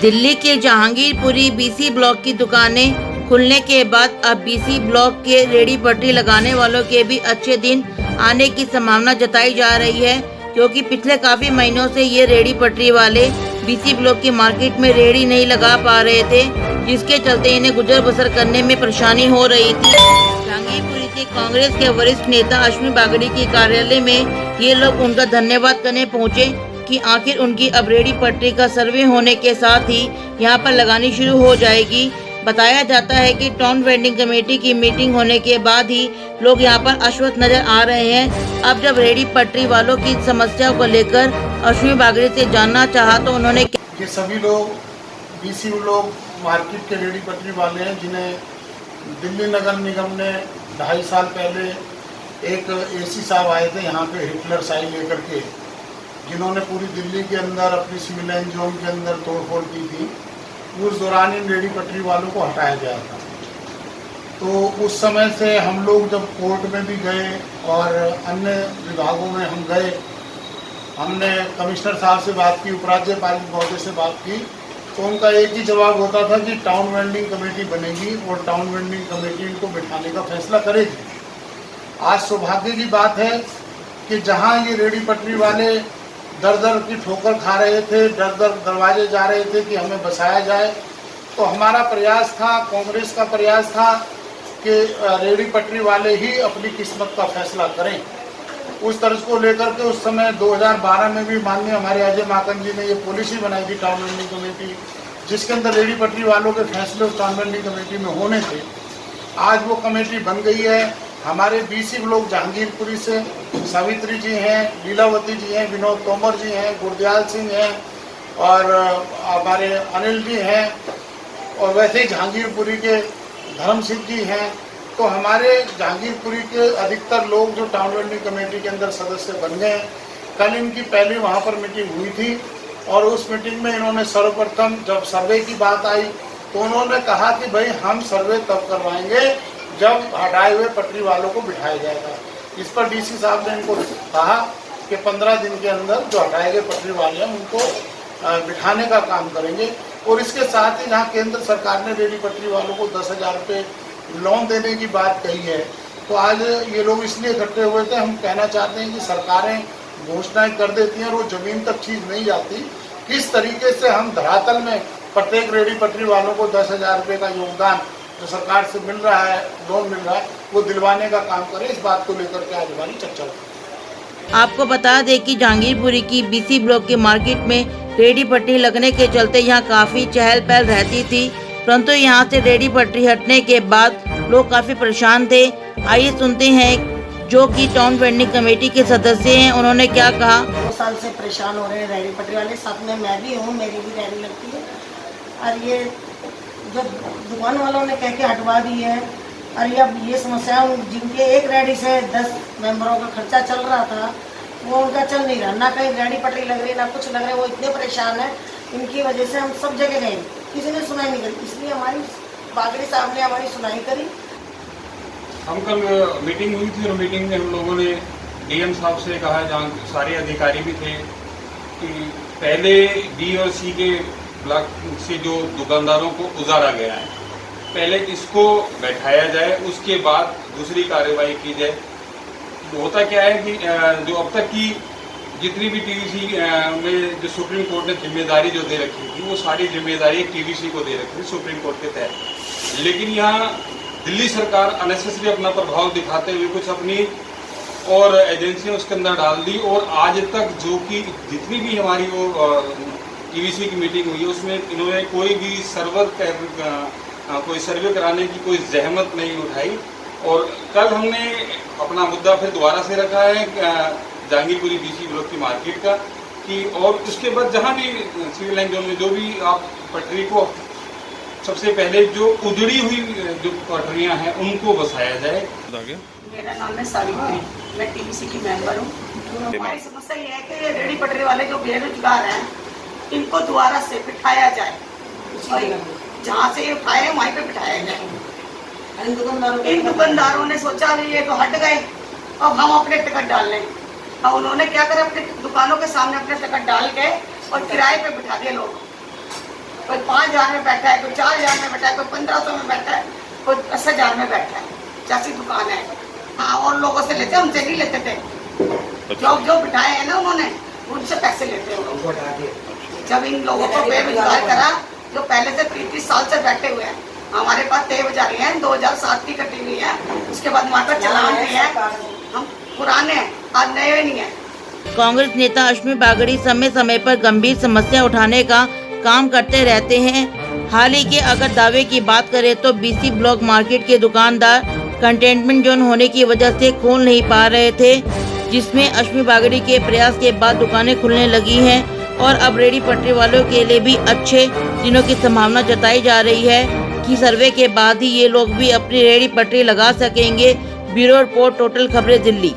दिल्ली के Jahangirpuri BC block की दुकानें खुलने के बाद अब बीसी ब्लॉक के रेहड़ी पटरी लगाने वालों के भी अच्छे दिन आने की संभावना जताई जा रही है, क्योंकि पिछले काफी महीनों से ये रेहड़ी पटरी वाले बीसी ब्लॉक की मार्केट में रेहड़ी नहीं लगा पा रहे थे, जिसके चलते इन्हें गुजर बसर करने में परेशानी हो रही थी। जहांगीरपुरी से कांग्रेस के वरिष्ठ नेता अश्विनी बागड़ी के कार्यालय में ये लोग उनका धन्यवाद करने पहुंचे कि आखिर उनकी अब रेहड़ी पटरी का सर्वे होने के साथ ही यहां पर लगानी शुरू हो जाएगी। बताया जाता है कि टाउन वेंडिंग कमेटी की मीटिंग होने के बाद ही लोग यहां पर आश्वस्त नजर आ रहे हैं। अब जब रेहड़ी पटरी वालों की समस्या को लेकर अश्विनी बागड़ी से जानना चाहा तो उन्होंने ये सभी लोग बीसी लोग मार्केट के रेहड़ी पटरी वाले हैं, जिन्हें दिल्ली नगर निगम ने 2.5 साल पहले एक एसी साहब आए थे यहाँ पे हिटलर साइन लेकर के, जिन्होंने पूरी दिल्ली के अंदर अपनी सिविल लाइन जोन के अंदर तोड़फोड़ की थी। उस दौरान इन रेहड़ी पटरी वालों को हटाया गया था। तो उस समय से हम लोग जब कोर्ट में भी गए और अन्य विभागों में हम गए, हमने कमिश्नर साहब से बात की, उपराज्यपाल महोदय से बात की, तो उनका एक ही जवाब होता था कि टाउन वेंडिंग कमेटी बनेगी और टाउन वेंडिंग कमेटी इनको बिठाने का फैसला करेगी। आज सौभाग्य की बात है कि जहां ये रेहड़ी पटरी वाले दर दर की ठोकर खा रहे थे, दर दर दरवाजे जा रहे थे कि हमें बसाया जाए, तो हमारा प्रयास था, कांग्रेस का प्रयास था कि रेहड़ी पटरी वाले ही अपनी किस्मत का फैसला करें। उस तर्ज को लेकर के उस समय 2012 में भी माननीय हमारे अजय माकन जी ने ये पॉलिसी बनाई थी टाउन वेंडिंग कमेटी, जिसके अंदर रेहड़ी पटरी वालों के फैसले उस टाउन वेंडिंग कमेटी में होने थे। आज वो कमेटी बन गई है। हमारे बीसी लोग जहांगीरपुरी से सावित्री जी हैं, लीलावती जी हैं, विनोद तोमर जी हैं, गुरदयाल सिंह हैं और हमारे अनिल जी हैं, और वैसे ही जहांगीरपुरी के धर्म सिंह जी हैं। तो हमारे जहांगीरपुरी के अधिकतर लोग जो टाउन वेंडिंग कमेटी के अंदर सदस्य बन गए। कल इनकी पहली वहाँ पर मीटिंग हुई थी और उस मीटिंग में इन्होंने सर्वप्रथम जब सर्वे की बात आई तो उन्होंने कहा कि भाई हम सर्वे तब करवाएंगे जब हटाए हुए पटरी वालों को बिठाया जाएगा। इस पर डीसी साहब ने इनको कहा कि 15 दिन के अंदर जो हटाए गए पटरी वाले हैं उनको बिठाने का काम करेंगे। और इसके साथ ही जहाँ केंद्र सरकार ने रेहड़ी पटरी वालों को 10,000 रुपये लोन देने की बात कही है, तो आज ये लोग इसलिए इकट्ठे हुए थे। हम कहना चाहते हैं कि सरकारें घोषणाएं कर देती हैं और वो ज़मीन तक चीज़ नहीं जाती। किस तरीके से हम धरातल में प्रत्येक रेहड़ी पटरी वालों को 10,000 रुपये का योगदान जो सरकार से मिल रहा है, लोन मिल रहा है, वो दिलवाने का काम करें। इस बात को लेकर के आज हमारी चर्चा हुई। आपको बता दें कि जहांगीरपुरी की बीसी ब्लॉक के मार्केट में रेहड़ी पटरी लगने के चलते यहाँ काफ़ी चहल पहल रहती थी, परंतु यहाँ से रेहड़ी पटरी हटने के बाद लोग काफ़ी परेशान थे। आइए सुनते हैं जो कि टाउन वेंडिंग कमेटी के सदस्य हैं, उन्होंने क्या कहा। 2 साल से परेशान हो रहे हैं रेहड़ी पटरी वाले, साथ में मैं भी हूँ, मेरी भी रेहड़ी लगती है। और ये जो दुकान वालों ने कह के हटवा दी है, और ये अब ये समस्या जिनके एक रेहड़ी से 10 मेंबरों का खर्चा चल रहा था वो उनका चल नहीं रहा, ना कहीं रेहड़ी पटरी लग रही ना कुछ लग रहा है। वो इतने परेशान है, इनकी वजह से हम सब जगह गए, किसी ने सुनाई नहीं करी। इसलिए हमारी बागड़ी साहब ने हमारी सुनाई करी। हम कल मीटिंग हुई थी और मीटिंग में हम लोगों ने डीएम साहब से कहा, जहाँ सारे अधिकारी भी थे, कि पहले बी और सी के ब्लॉक से जो दुकानदारों को उजाड़ा गया है, पहले इसको बैठाया जाए, उसके बाद दूसरी कार्रवाई की जाए। होता क्या है कि जो अब तक की जितनी भी टीवीसी में जो सुप्रीम कोर्ट ने जिम्मेदारी जो दे रखी थी, वो सारी जिम्मेदारी टीवीसी को दे रखी थी सुप्रीम कोर्ट के तहत। लेकिन यहाँ दिल्ली सरकार अननेसेसरी अपना प्रभाव दिखाते हुए कुछ अपनी और एजेंसियां उसके अंदर डाल दी, और आज तक जो कि जितनी भी हमारी वो टीवीसी की मीटिंग हुई है उसमें इन्होंने कोई भी कोई सर्वे कराने की कोई जहमत नहीं उठाई। और कल हमने अपना मुद्दा फिर दोबारा से रखा है जहांगीरपुरी बीसी ब्लॉक की मार्केट का, कि और उसके बाद जहाँ भी सिविल लाइन जोन में जो भी आप पटरी को सबसे पहले जो उजड़ी हुई जो पटरियाँ हैं उनको बसाया जाए। मेरा नाम है सावित्री, मैं टीवीसी की मेंबर हूँ। हमारी समस्या ये है कि रेहड़ी पटरी वाले जो बेरोजगार हैं इनको दोबारा से बिठाया जाए, जहाँ से ये उठाए हैं वहीं पे बिठाया जाए। इन दुकानदारों ने सोचा भी ये तो हट गए, अब हम अपने टिकट डाल लें। अब उन्होंने क्या करा, अपने दुकानों के सामने अपने टिकट डाल के और किराए पे बिठा दिए लोग। कोई 5,000 में बैठा है, कोई 4,000 में बैठा है, कोई 1,500 में बैठा है, कोई 10,000 में बैठा है। जैसी दुकान है। हाँ, और लोगों से लेते, हमसे नहीं लेते थे। जो बिठाए हैं ना उन्होंने, उनसे पैसे लेते हैं वो लोग। जब इन लोगों को बेरोजगार करा, जो पहले से 30 साल से बैठे हुए हैं, हमारे पास तेवजारी है 2007 की कटी हुई है, उसके बाद हमारे पास चलान भी है, हम पुराने हैं, आज नए नहीं है। कांग्रेस नेता अश्मी बागड़ी समय समय पर गंभीर समस्या उठाने का काम करते रहते हैं। हाल ही के अगर दावे की बात करें तो बीसी ब्लॉक मार्केट के दुकानदार कंटेनमेंट जोन होने की वजह से खोल नहीं पा रहे थे, जिसमें अश्मी बागड़ी के प्रयास के बाद दुकानें खुलने लगी हैं और अब रेहड़ी पटरी वालों के लिए भी अच्छे दिनों की संभावना जताई जा रही है कि सर्वे के बाद ही ये लोग भी अपनी रेहड़ी पटरी लगा सकेंगे। ब्यूरो रिपोर्ट, टोटल खबरें, दिल्ली।